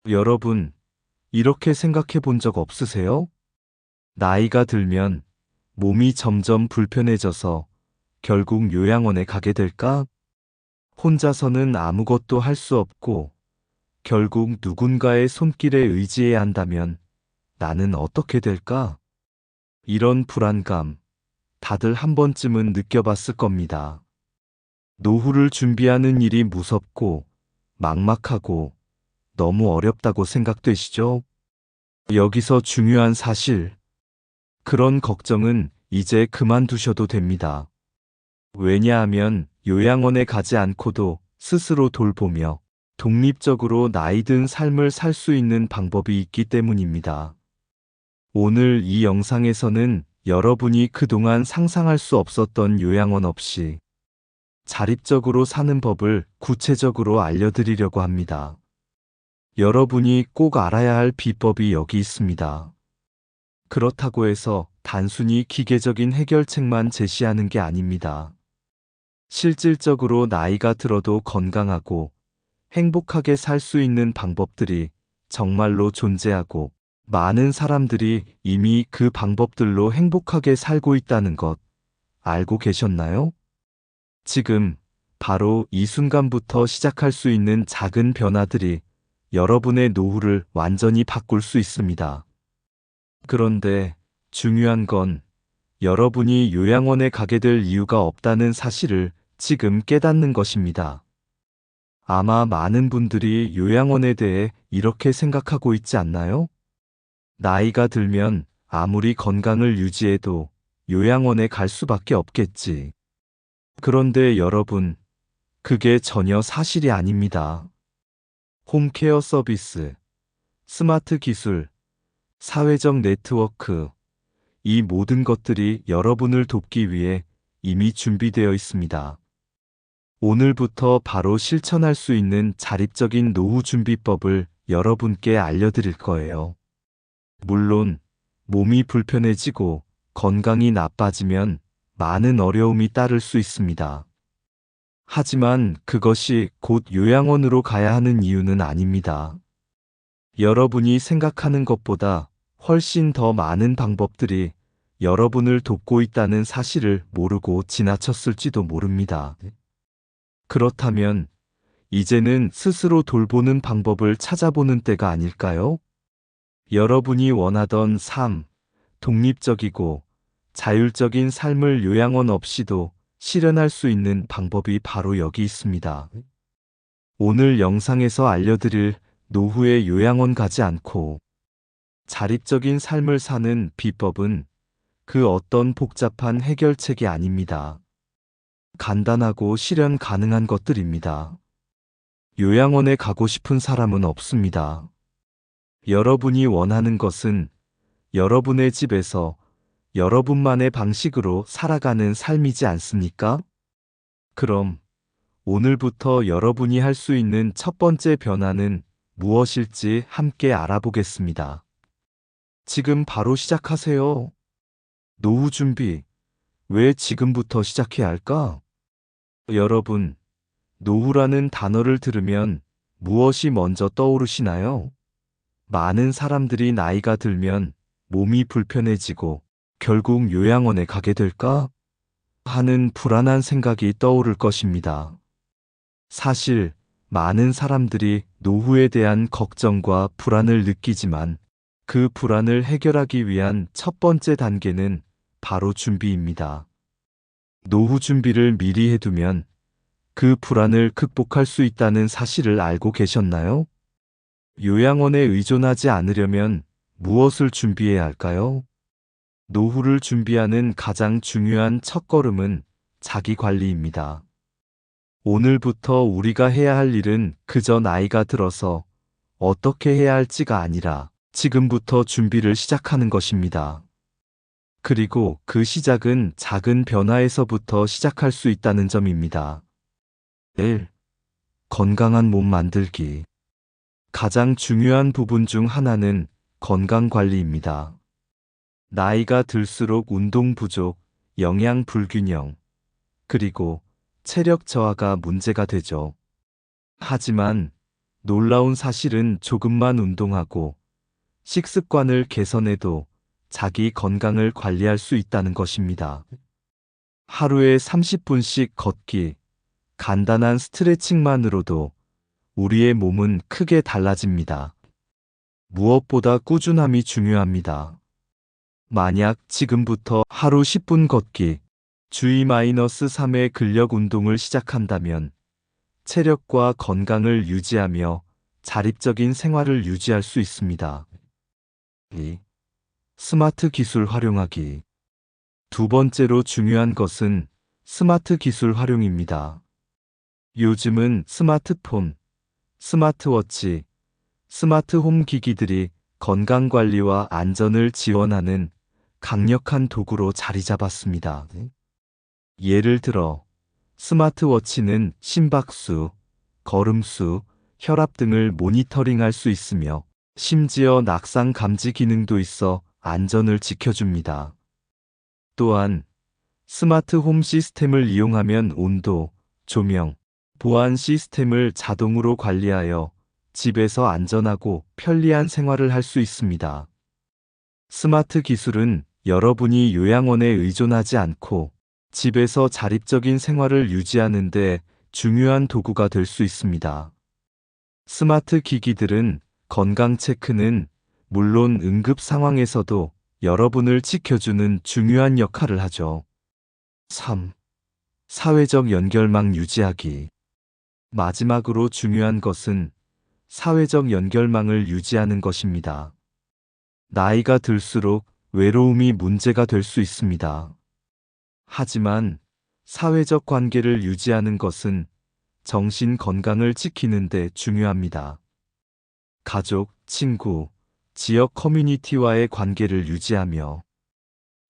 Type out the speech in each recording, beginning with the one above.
여러분, 이렇게 생각해 본 적 없으세요? 나이가 들면 몸이 점점 불편해져서 결국 요양원에 가게 될까? 혼자서는 아무것도 할 수 없고 결국 누군가의 손길에 의지해야 한다면 나는 어떻게 될까? 이런 불안감, 다들 한 번쯤은 느껴봤을 겁니다. 노후를 준비하는 일이 무섭고 막막하고 너무 어렵다고 생각되시죠? 여기서 중요한 사실, 그런 걱정은 이제 그만두셔도 됩니다. 왜냐하면 요양원에 가지 않고도 스스로 돌보며 독립적으로 나이든 삶을 살 수 있는 방법이 있기 때문입니다. 오늘 이 영상에서는 여러분이 그동안 상상할 수 없었던 요양원 없이 자립적으로 사는 법을 구체적으로 알려드리려고 합니다. 여러분이 꼭 알아야 할 비법이 여기 있습니다. 그렇다고 해서 단순히 기계적인 해결책만 제시하는 게 아닙니다. 실질적으로 나이가 들어도 건강하고 행복하게 살 수 있는 방법들이 정말로 존재하고 많은 사람들이 이미 그 방법들로 행복하게 살고 있다는 것 알고 계셨나요? 지금 바로 이 순간부터 시작할 수 있는 작은 변화들이 여러분의 노후를 완전히 바꿀 수 있습니다. 그런데 중요한 건 여러분이 요양원에 가게 될 이유가 없다는 사실을 지금 깨닫는 것입니다. 아마 많은 분들이 요양원에 대해 이렇게 생각하고 있지 않나요? 나이가 들면 아무리 건강을 유지해도 요양원에 갈 수밖에 없겠지. 그런데 여러분, 그게 전혀 사실이 아닙니다. 홈케어 서비스, 스마트 기술, 사회적 네트워크, 이 모든 것들이 여러분을 돕기 위해 이미 준비되어 있습니다. 오늘부터 바로 실천할 수 있는 자립적인 노후 준비법을 여러분께 알려드릴 거예요. 물론, 몸이 불편해지고 건강이 나빠지면 많은 어려움이 따를 수 있습니다. 하지만 그것이 곧 요양원으로 가야 하는 이유는 아닙니다. 여러분이 생각하는 것보다 훨씬 더 많은 방법들이 여러분을 돕고 있다는 사실을 모르고 지나쳤을지도 모릅니다. 그렇다면 이제는 스스로 돌보는 방법을 찾아보는 때가 아닐까요? 여러분이 원하던 삶, 독립적이고 자율적인 삶을 요양원 없이도 실현할 수 있는 방법이 바로 여기 있습니다. 오늘 영상에서 알려드릴 노후에 요양원 가지 않고 자립적인 삶을 사는 비법은 그 어떤 복잡한 해결책이 아닙니다. 간단하고 실현 가능한 것들입니다. 요양원에 가고 싶은 사람은 없습니다. 여러분이 원하는 것은 여러분의 집에서 여러분만의 방식으로 살아가는 삶이지 않습니까? 그럼 오늘부터 여러분이 할 수 있는 첫 번째 변화는 무엇일지 함께 알아보겠습니다. 지금 바로 시작하세요. 노후 준비, 왜 지금부터 시작해야 할까? 여러분, 노후라는 단어를 들으면 무엇이 먼저 떠오르시나요? 많은 사람들이 나이가 들면 몸이 불편해지고 결국 요양원에 가게 될까? 하는 불안한 생각이 떠오를 것입니다. 사실 많은 사람들이 노후에 대한 걱정과 불안을 느끼지만 그 불안을 해결하기 위한 첫 번째 단계는 바로 준비입니다. 노후 준비를 미리 해두면 그 불안을 극복할 수 있다는 사실을 알고 계셨나요? 요양원에 의존하지 않으려면 무엇을 준비해야 할까요? 노후를 준비하는 가장 중요한 첫걸음은 자기 관리입니다. 오늘부터 우리가 해야 할 일은 그저 나이가 들어서 어떻게 해야 할지가 아니라 지금부터 준비를 시작하는 것입니다. 그리고 그 시작은 작은 변화에서부터 시작할 수 있다는 점입니다. 1. 건강한 몸 만들기. 가장 중요한 부분 중 하나는 건강 관리입니다. 나이가 들수록 운동 부족, 영양 불균형, 그리고 체력 저하가 문제가 되죠. 하지만 놀라운 사실은 조금만 운동하고 식습관을 개선해도 자기 건강을 관리할 수 있다는 것입니다. 하루에 30분씩 걷기, 간단한 스트레칭만으로도 우리의 몸은 크게 달라집니다. 무엇보다 꾸준함이 중요합니다. 만약 지금부터 하루 10분 걷기, 주의 -3의 근력 운동을 시작한다면 체력과 건강을 유지하며 자립적인 생활을 유지할 수 있습니다. 2. 스마트 기술 활용하기. 두 번째로 중요한 것은 스마트 기술 활용입니다. 요즘은 스마트폰, 스마트워치, 스마트홈 기기들이 건강관리와 안전을 지원하는 강력한 도구로 자리 잡았습니다. 예를 들어 스마트워치는 심박수, 걸음수, 혈압 등을 모니터링할 수 있으며 심지어 낙상 감지 기능도 있어 안전을 지켜줍니다. 또한 스마트 홈 시스템을 이용하면 온도, 조명, 보안 시스템을 자동으로 관리하여 집에서 안전하고 편리한 생활을 할 수 있습니다. 스마트 기술은 여러분이 요양원에 의존하지 않고 집에서 자립적인 생활을 유지하는 데 중요한 도구가 될 수 있습니다. 스마트 기기들은 건강 체크는 물론 응급 상황에서도 여러분을 지켜주는 중요한 역할을 하죠. 3. 사회적 연결망 유지하기. 마지막으로 중요한 것은 사회적 연결망을 유지하는 것입니다. 나이가 들수록 외로움이 문제가 될 수 있습니다. 하지만 사회적 관계를 유지하는 것은 정신 건강을 지키는 데 중요합니다. 가족, 친구, 지역 커뮤니티와의 관계를 유지하며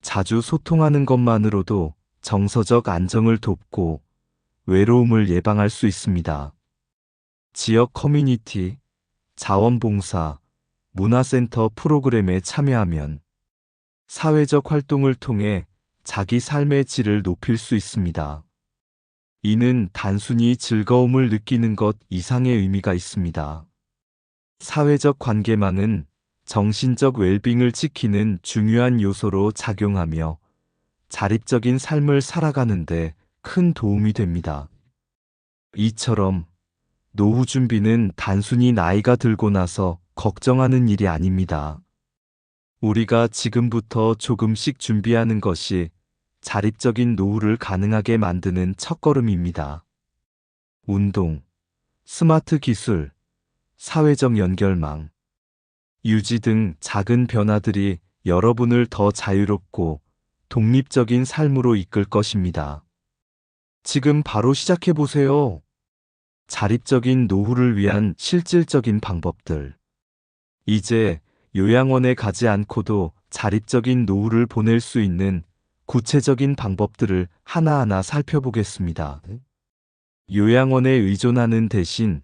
자주 소통하는 것만으로도 정서적 안정을 돕고 외로움을 예방할 수 있습니다. 지역 커뮤니티, 자원봉사, 문화센터 프로그램에 참여하면 사회적 활동을 통해 자기 삶의 질을 높일 수 있습니다. 이는 단순히 즐거움을 느끼는 것 이상의 의미가 있습니다. 사회적 관계망은 정신적 웰빙을 지키는 중요한 요소로 작용하며 자립적인 삶을 살아가는데 큰 도움이 됩니다. 이처럼 노후 준비는 단순히 나이가 들고 나서 걱정하는 일이 아닙니다. 우리가 지금부터 조금씩 준비하는 것이 자립적인 노후를 가능하게 만드는 첫걸음입니다. 운동, 스마트 기술, 사회적 연결망, 유지 등 작은 변화들이 여러분을 더 자유롭고 독립적인 삶으로 이끌 것입니다. 지금 바로 시작해 보세요. 자립적인 노후를 위한 실질적인 방법들. 이제 요양원에 가지 않고도 자립적인 노후를 보낼 수 있는 구체적인 방법들을 하나하나 살펴보겠습니다. 요양원에 의존하는 대신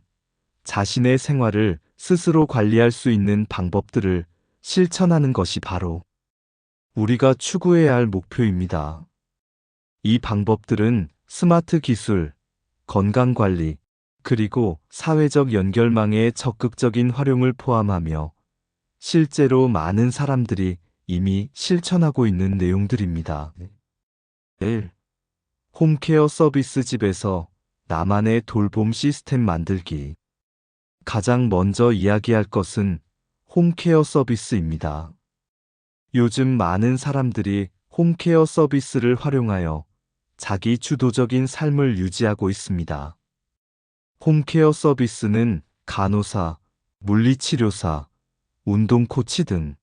자신의 생활을 스스로 관리할 수 있는 방법들을 실천하는 것이 바로 우리가 추구해야 할 목표입니다. 이 방법들은 스마트 기술, 건강관리, 그리고 사회적 연결망의 적극적인 활용을 포함하며 실제로 많은 사람들이 이미 실천하고 있는 내용들입니다. 1. 홈케어 서비스 집에서 나만의 돌봄 시스템 만들기. 가장 먼저 이야기할 것은 홈케어 서비스입니다. 요즘 많은 사람들이 홈케어 서비스를 활용하여 자기 주도적인 삶을 유지하고 있습니다. 홈케어 서비스는 간호사, 물리치료사, 운동 코치 등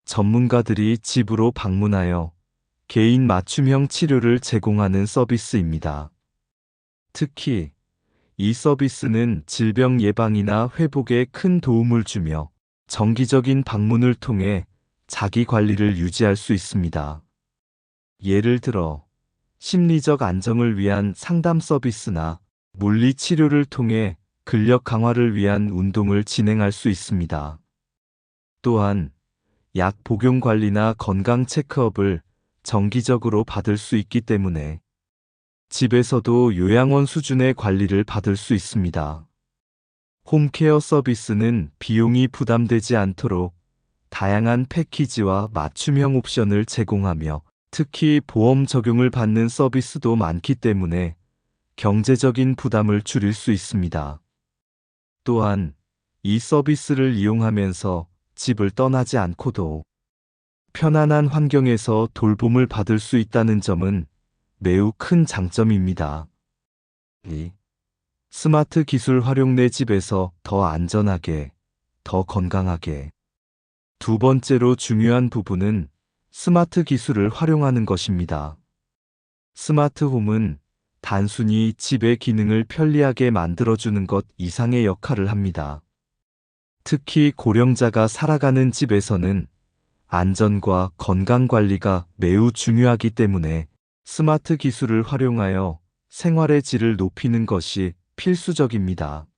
전문가들이 집으로 방문하여 개인 맞춤형 치료를 제공하는 서비스입니다. 특히 이 서비스는 질병 예방이나 회복에 큰 도움을 주며 정기적인 방문을 통해 자기 관리를 유지할 수 있습니다. 예를 들어 심리적 안정을 위한 상담 서비스나 물리 치료를 통해 근력 강화를 위한 운동을 진행할 수 있습니다. 또한 약 복용 관리나 건강 체크업을 정기적으로 받을 수 있기 때문에 집에서도 요양원 수준의 관리를 받을 수 있습니다. 홈케어 서비스는 비용이 부담되지 않도록 다양한 패키지와 맞춤형 옵션을 제공하며 특히 보험 적용을 받는 서비스도 많기 때문에 경제적인 부담을 줄일 수 있습니다. 또한 이 서비스를 이용하면서 집을 떠나지 않고도 편안한 환경에서 돌봄을 받을 수 있다는 점은 매우 큰 장점입니다. 2. 스마트 기술 활용 내 집에서 더 안전하게, 더 건강하게. 두 번째로 중요한 부분은 스마트 기술을 활용하는 것입니다. 스마트 홈은 단순히 집의 기능을 편리하게 만들어주는 것 이상의 역할을 합니다. 특히 고령자가 살아가는 집에서는 안전과 건강 관리가 매우 중요하기 때문에 스마트 기술을 활용하여 생활의 질을 높이는 것이 필수적입니다.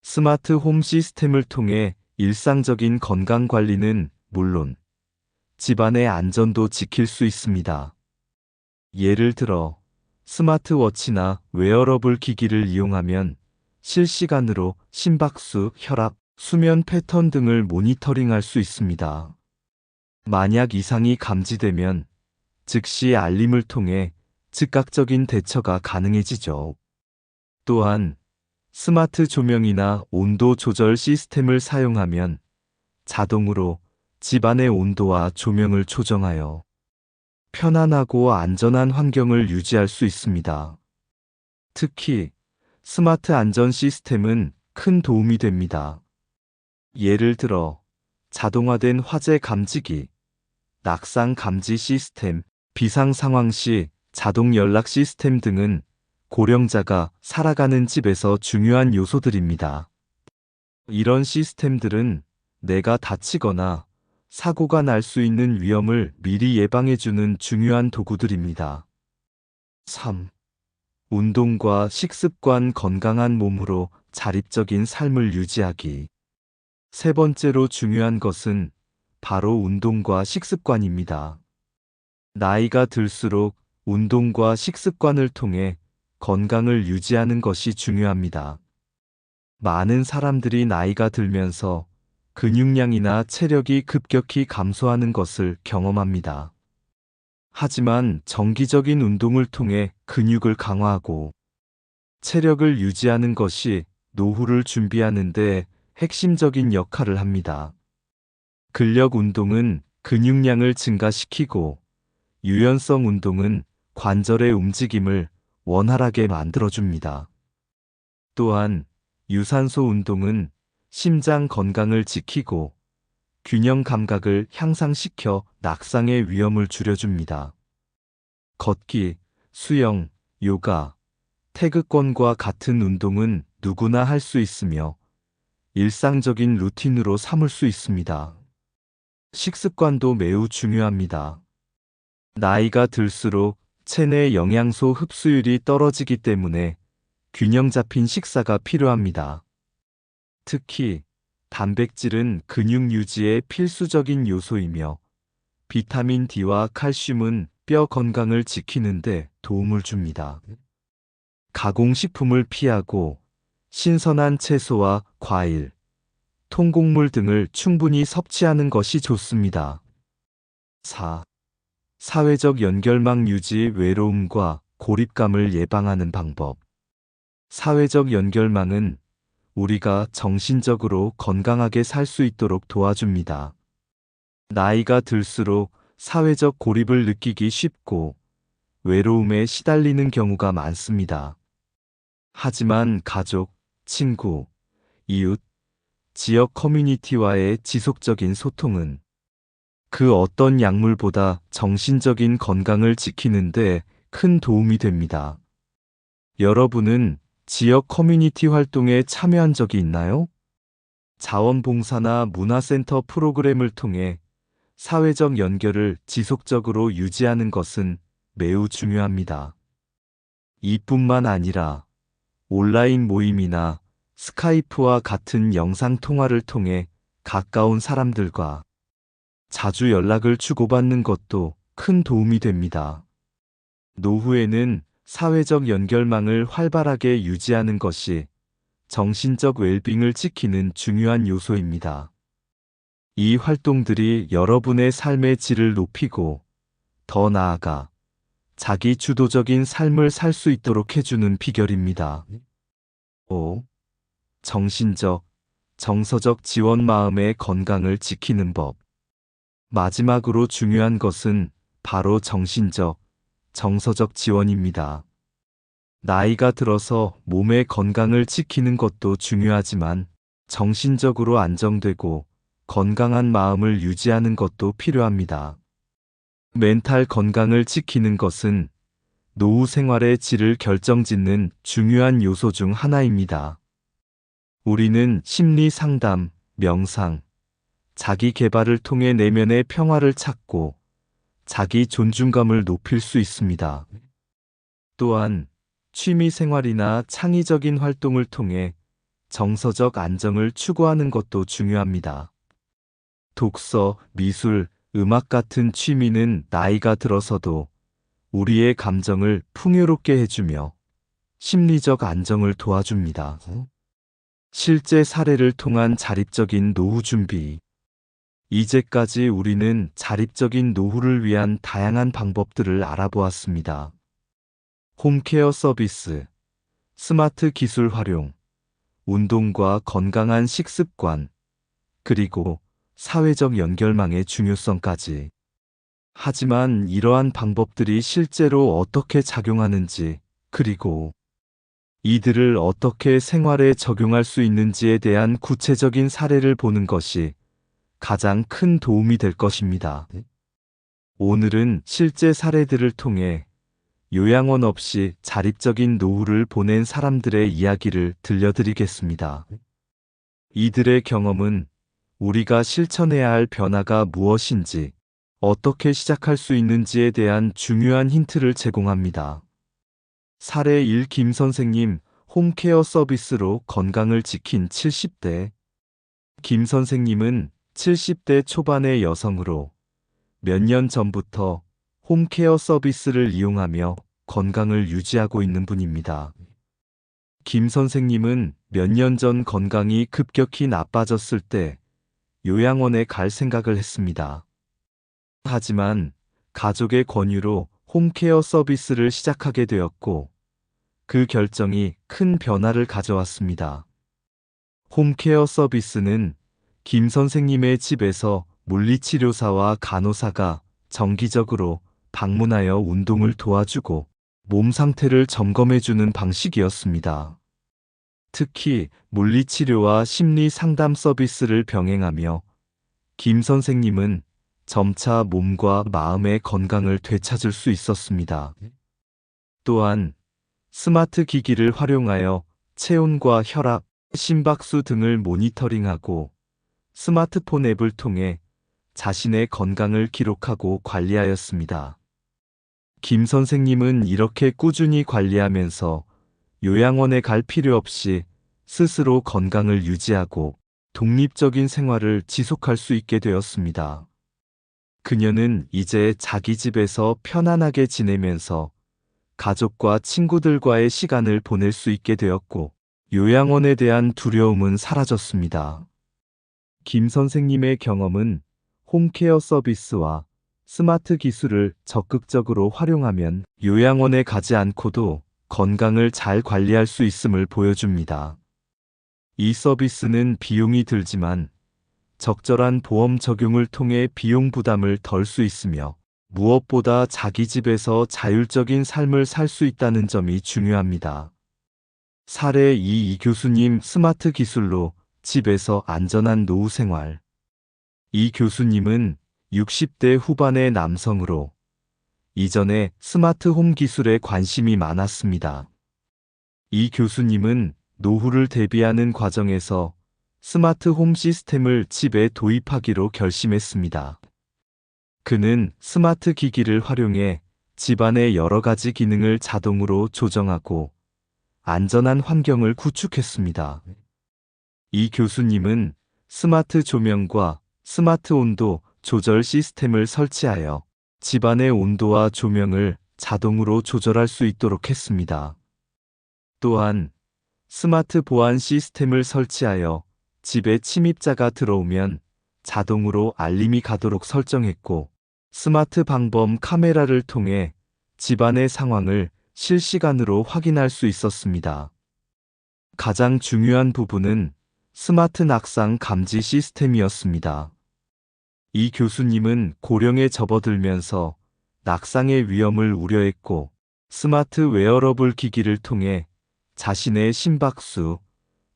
스마트 홈 시스템을 통해 일상적인 건강 관리는 물론 집안의 안전도 지킬 수 있습니다. 예를 들어 스마트워치나 웨어러블 기기를 이용하면 실시간으로 심박수, 혈압, 수면 패턴 등을 모니터링할 수 있습니다. 만약 이상이 감지되면 즉시 알림을 통해 즉각적인 대처가 가능해지죠. 또한 스마트 조명이나 온도 조절 시스템을 사용하면 자동으로 집안의 온도와 조명을 조정하여 편안하고 안전한 환경을 유지할 수 있습니다. 특히 스마트 안전 시스템은 큰 도움이 됩니다. 예를 들어 자동화된 화재 감지기, 낙상 감지 시스템, 비상 상황 시 자동 연락 시스템 등은 고령자가 살아가는 집에서 중요한 요소들입니다. 이런 시스템들은 내가 다치거나 사고가 날 수 있는 위험을 미리 예방해주는 중요한 도구들입니다. 3. 운동과 식습관 건강한 몸으로 자립적인 삶을 유지하기. 세 번째로 중요한 것은 바로 운동과 식습관입니다. 나이가 들수록 운동과 식습관을 통해 건강을 유지하는 것이 중요합니다. 많은 사람들이 나이가 들면서 근육량이나 체력이 급격히 감소하는 것을 경험합니다. 하지만 정기적인 운동을 통해 근육을 강화하고 체력을 유지하는 것이 노후를 준비하는 데 핵심적인 역할을 합니다. 근력 운동은 근육량을 증가시키고 유연성 운동은 관절의 움직임을 원활하게 만들어줍니다. 또한 유산소 운동은 심장 건강을 지키고 균형 감각을 향상시켜 낙상의 위험을 줄여줍니다. 걷기, 수영, 요가, 태극권과 같은 운동은 누구나 할 수 있으며 일상적인 루틴으로 삼을 수 있습니다. 식습관도 매우 중요합니다. 나이가 들수록 체내 영양소 흡수율이 떨어지기 때문에 균형 잡힌 식사가 필요합니다. 특히 단백질은 근육 유지에 필수적인 요소이며 비타민 D와 칼슘은 뼈 건강을 지키는 데 도움을 줍니다. 가공식품을 피하고 신선한 채소와 과일, 통곡물 등을 충분히 섭취하는 것이 좋습니다. 4. 사회적 연결망 유지 외로움과 고립감을 예방하는 방법. 사회적 연결망은 우리가 정신적으로 건강하게 살 수 있도록 도와줍니다. 나이가 들수록 사회적 고립을 느끼기 쉽고 외로움에 시달리는 경우가 많습니다. 하지만 가족, 친구, 이웃, 지역 커뮤니티와의 지속적인 소통은 그 어떤 약물보다 정신적인 건강을 지키는 데 큰 도움이 됩니다. 여러분은 지역 커뮤니티 활동에 참여한 적이 있나요? 자원봉사나 문화센터 프로그램을 통해 사회적 연결을 지속적으로 유지하는 것은 매우 중요합니다. 이뿐만 아니라 온라인 모임이나 스카이프와 같은 영상통화를 통해 가까운 사람들과 자주 연락을 주고받는 것도 큰 도움이 됩니다. 노후에는 사회적 연결망을 활발하게 유지하는 것이 정신적 웰빙을 지키는 중요한 요소입니다. 이 활동들이 여러분의 삶의 질을 높이고 더 나아가 자기 주도적인 삶을 살 수 있도록 해주는 비결입니다. 5. 정신적, 정서적 지원 마음의 건강을 지키는 법. 마지막으로 중요한 것은 바로 정신적, 정서적 지원입니다. 나이가 들어서 몸의 건강을 지키는 것도 중요하지만 정신적으로 안정되고 건강한 마음을 유지하는 것도 필요합니다. 멘탈 건강을 지키는 것은 노후 생활의 질을 결정짓는 중요한 요소 중 하나입니다. 우리는 심리 상담, 명상, 자기 개발을 통해 내면의 평화를 찾고 자기 존중감을 높일 수 있습니다. 또한 취미 생활이나 창의적인 활동을 통해 정서적 안정을 추구하는 것도 중요합니다. 독서, 미술, 음악 같은 취미는 나이가 들어서도 우리의 감정을 풍요롭게 해주며 심리적 안정을 도와줍니다. 실제 사례를 통한 자립적인 노후 준비. 이제까지 우리는 자립적인 노후를 위한 다양한 방법들을 알아보았습니다. 홈케어 서비스, 스마트 기술 활용, 운동과 건강한 식습관, 그리고 사회적 연결망의 중요성까지. 하지만 이러한 방법들이 실제로 어떻게 작용하는지, 그리고 이들을 어떻게 생활에 적용할 수 있는지에 대한 구체적인 사례를 보는 것이 가장 큰 도움이 될 것입니다. 오늘은 실제 사례들을 통해 요양원 없이 자립적인 노후를 보낸 사람들의 이야기를 들려드리겠습니다. 이들의 경험은 우리가 실천해야 할 변화가 무엇인지, 어떻게 시작할 수 있는지에 대한 중요한 힌트를 제공합니다. 사례 1. 김 선생님, 홈케어 서비스로 건강을 지킨 70대. 김 선생님은 70대 초반의 여성으로 몇 년 전부터 홈케어 서비스를 이용하며 건강을 유지하고 있는 분입니다. 김 선생님은 몇 년 전 건강이 급격히 나빠졌을 때 요양원에 갈 생각을 했습니다. 하지만 가족의 권유로 홈케어 서비스를 시작하게 되었고 그 결정이 큰 변화를 가져왔습니다. 홈케어 서비스는 김 선생님의 집에서 물리치료사와 간호사가 정기적으로 방문하여 운동을 도와주고 몸 상태를 점검해주는 방식이었습니다. 특히 물리치료와 심리 상담 서비스를 병행하며 김 선생님은 점차 몸과 마음의 건강을 되찾을 수 있었습니다. 또한 스마트 기기를 활용하여 체온과 혈압, 심박수 등을 모니터링하고 스마트폰 앱을 통해 자신의 건강을 기록하고 관리하였습니다. 김 선생님은 이렇게 꾸준히 관리하면서 요양원에 갈 필요 없이 스스로 건강을 유지하고 독립적인 생활을 지속할 수 있게 되었습니다. 그녀는 이제 자기 집에서 편안하게 지내면서 가족과 친구들과의 시간을 보낼 수 있게 되었고 요양원에 대한 두려움은 사라졌습니다. 김 선생님의 경험은 홈케어 서비스와 스마트 기술을 적극적으로 활용하면 요양원에 가지 않고도 건강을 잘 관리할 수 있음을 보여줍니다. 이 서비스는 비용이 들지만 적절한 보험 적용을 통해 비용 부담을 덜 수 있으며 무엇보다 자기 집에서 자율적인 삶을 살 수 있다는 점이 중요합니다. 사례 2. 이 교수님, 스마트 기술로 집에서 안전한 노후 생활. 이 교수님은 60대 후반의 남성으로 이전에 스마트 홈 기술에 관심이 많았습니다. 이 교수님은 노후를 대비하는 과정에서 스마트 홈 시스템을 집에 도입하기로 결심했습니다. 그는 스마트 기기를 활용해 집안의 여러 가지 기능을 자동으로 조정하고 안전한 환경을 구축했습니다. 이 교수님은 스마트 조명과 스마트 온도 조절 시스템을 설치하여 집안의 온도와 조명을 자동으로 조절할 수 있도록 했습니다. 또한 스마트 보안 시스템을 설치하여 집에 침입자가 들어오면 자동으로 알림이 가도록 설정했고, 스마트 방범 카메라를 통해 집안의 상황을 실시간으로 확인할 수 있었습니다. 가장 중요한 부분은 스마트 낙상 감지 시스템이었습니다. 이 교수님은 고령에 접어들면서 낙상의 위험을 우려했고, 스마트 웨어러블 기기를 통해 자신의 심박수,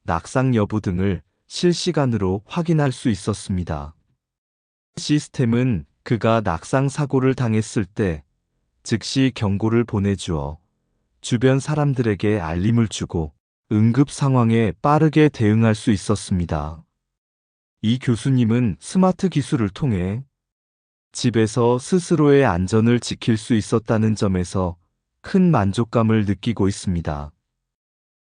낙상 여부 등을 실시간으로 확인할 수 있었습니다. 시스템은 그가 낙상 사고를 당했을 때 즉시 경고를 보내주어 주변 사람들에게 알림을 주고 응급 상황에 빠르게 대응할 수 있었습니다. 이 교수님은 스마트 기술을 통해 집에서 스스로의 안전을 지킬 수 있었다는 점에서 큰 만족감을 느끼고 있습니다.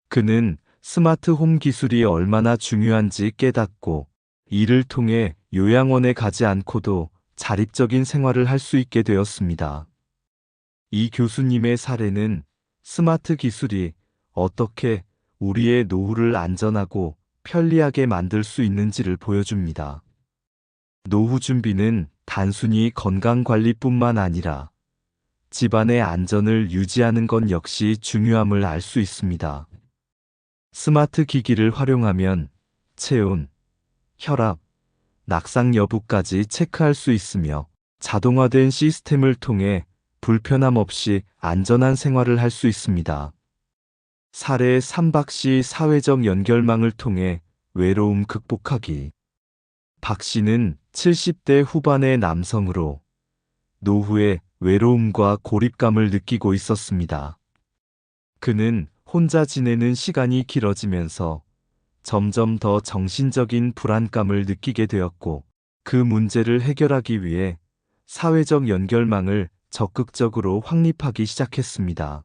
그는 스마트 홈 기술이 얼마나 중요한지 깨닫고 이를 통해 요양원에 가지 않고도 자립적인 생활을 할 수 있게 되었습니다. 이 교수님의 사례는 스마트 기술이 어떻게 우리의 노후를 안전하고 편리하게 만들 수 있는지를 보여줍니다. 노후 준비는 단순히 건강관리뿐만 아니라 집안의 안전을 유지하는 것 역시 중요함을 알 수 있습니다. 스마트 기기를 활용하면 체온, 혈압, 낙상 여부까지 체크할 수 있으며 자동화된 시스템을 통해 불편함 없이 안전한 생활을 할 수 있습니다. 사례 3박 씨 사회적 연결망을 통해 외로움 극복하기. 박 씨는 70대 후반의 남성으로 노후에 외로움과 고립감을 느끼고 있었습니다. 그는 혼자 지내는 시간이 길어지면서 점점 더 정신적인 불안감을 느끼게 되었고, 그 문제를 해결하기 위해 사회적 연결망을 적극적으로 확립하기 시작했습니다.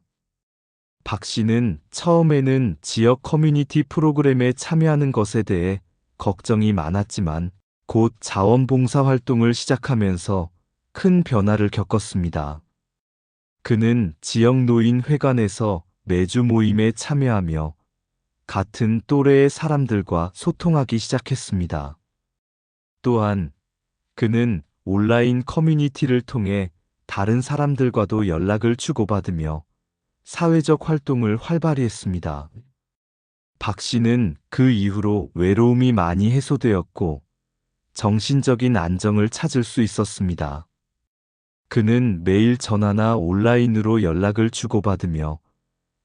박 씨는 처음에는 지역 커뮤니티 프로그램에 참여하는 것에 대해 걱정이 많았지만 곧 자원봉사 활동을 시작하면서 큰 변화를 겪었습니다. 그는 지역 노인 회관에서 매주 모임에 참여하며 같은 또래의 사람들과 소통하기 시작했습니다. 또한 그는 온라인 커뮤니티를 통해 다른 사람들과도 연락을 주고받으며 사회적 활동을 활발히 했습니다. 박 씨는 그 이후로 외로움이 많이 해소되었고 정신적인 안정을 찾을 수 있었습니다. 그는 매일 전화나 온라인으로 연락을 주고받으며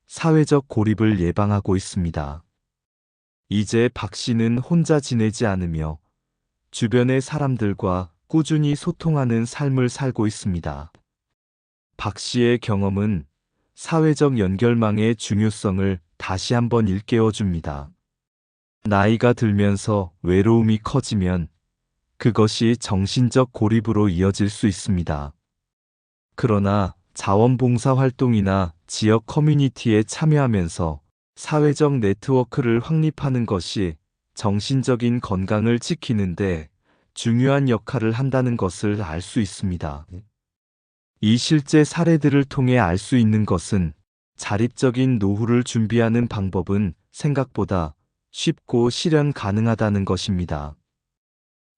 사회적 고립을 예방하고 있습니다. 이제 박 씨는 혼자 지내지 않으며 주변의 사람들과 꾸준히 소통하는 삶을 살고 있습니다. 박 씨의 경험은 사회적 연결망의 중요성을 다시 한번 일깨워줍니다. 나이가 들면서 외로움이 커지면 그것이 정신적 고립으로 이어질 수 있습니다. 그러나 자원봉사 활동이나 지역 커뮤니티에 참여하면서 사회적 네트워크를 확립하는 것이 정신적인 건강을 지키는데 중요한 역할을 한다는 것을 알 수 있습니다. 이 실제 사례들을 통해 알 수 있는 것은 자립적인 노후를 준비하는 방법은 생각보다 쉽고 실현 가능하다는 것입니다.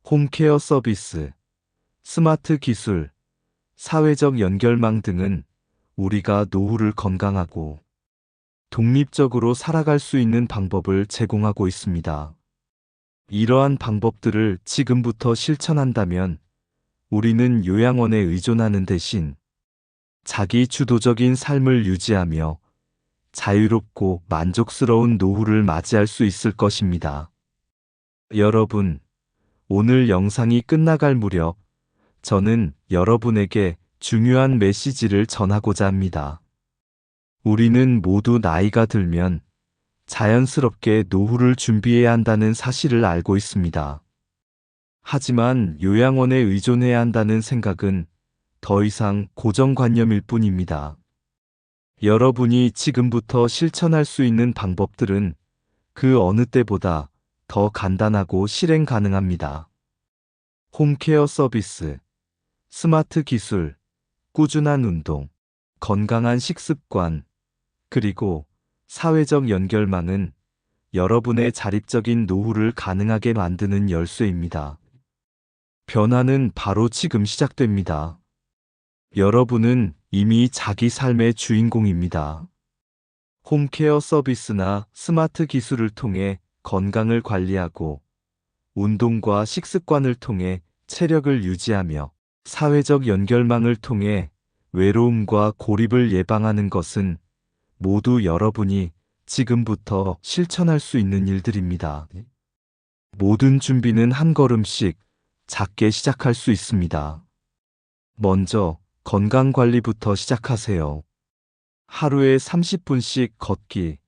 홈케어 서비스, 스마트 기술, 사회적 연결망 등은 우리가 노후를 건강하고 독립적으로 살아갈 수 있는 방법을 제공하고 있습니다. 이러한 방법들을 지금부터 실천한다면 우리는 요양원에 의존하는 대신 자기 주도적인 삶을 유지하며 자유롭고 만족스러운 노후를 맞이할 수 있을 것입니다. 여러분, 오늘 영상이 끝나갈 무렵 저는 여러분에게 중요한 메시지를 전하고자 합니다. 우리는 모두 나이가 들면 자연스럽게 노후를 준비해야 한다는 사실을 알고 있습니다. 하지만 요양원에 의존해야 한다는 생각은 더 이상 고정관념일 뿐입니다. 여러분이 지금부터 실천할 수 있는 방법들은 그 어느 때보다 더 간단하고 실행 가능합니다. 홈케어 서비스, 스마트 기술, 꾸준한 운동, 건강한 식습관, 그리고 사회적 연결망은 여러분의 자립적인 노후를 가능하게 만드는 열쇠입니다. 변화는 바로 지금 시작됩니다. 여러분은 이미 자기 삶의 주인공입니다. 홈케어 서비스나 스마트 기술을 통해 건강을 관리하고 운동과 식습관을 통해 체력을 유지하며 사회적 연결망을 통해 외로움과 고립을 예방하는 것은 모두 여러분이 지금부터 실천할 수 있는 일들입니다. 모든 준비는 한 걸음씩 작게 시작할 수 있습니다. 먼저 건강관리부터 시작하세요. 하루에 30분씩 걷기,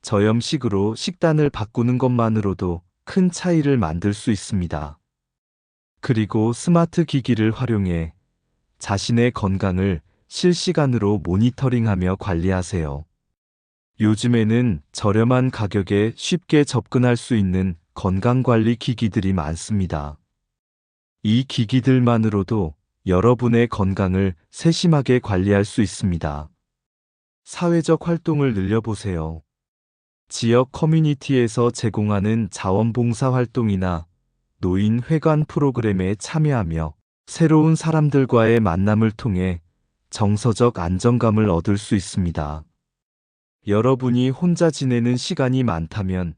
저염식으로 식단을 바꾸는 것만으로도 큰 차이를 만들 수 있습니다. 그리고 스마트 기기를 활용해 자신의 건강을 실시간으로 모니터링하며 관리하세요. 요즘에는 저렴한 가격에 쉽게 접근할 수 있는 건강관리 기기들이 많습니다. 이 기기들만으로도 여러분의 건강을 세심하게 관리할 수 있습니다. 사회적 활동을 늘려보세요. 지역 커뮤니티에서 제공하는 자원봉사 활동이나 노인 회관 프로그램에 참여하며 새로운 사람들과의 만남을 통해 정서적 안정감을 얻을 수 있습니다. 여러분이 혼자 지내는 시간이 많다면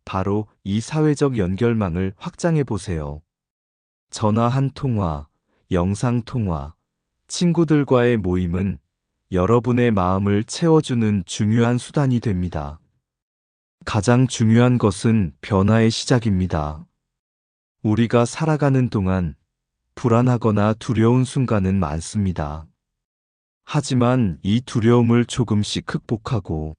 바로 이 사회적 연결망을 확장해 보세요. 전화 한 통화, 영상 통화, 친구들과의 모임은 여러분의 마음을 채워주는 중요한 수단이 됩니다. 가장 중요한 것은 변화의 시작입니다. 우리가 살아가는 동안 불안하거나 두려운 순간은 많습니다. 하지만 이 두려움을 조금씩 극복하고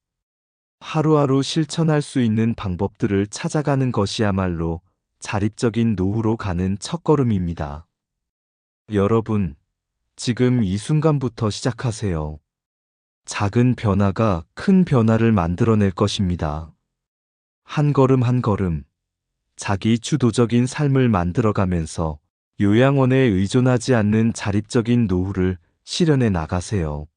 하루하루 실천할 수 있는 방법들을 찾아가는 것이야말로 자립적인 노후로 가는 첫걸음입니다. 여러분, 지금 이 순간부터 시작하세요. 작은 변화가 큰 변화를 만들어낼 것입니다. 한 걸음 한 걸음, 자기 주도적인 삶을 만들어가면서 요양원에 의존하지 않는 자립적인 노후를 실현해 나가세요.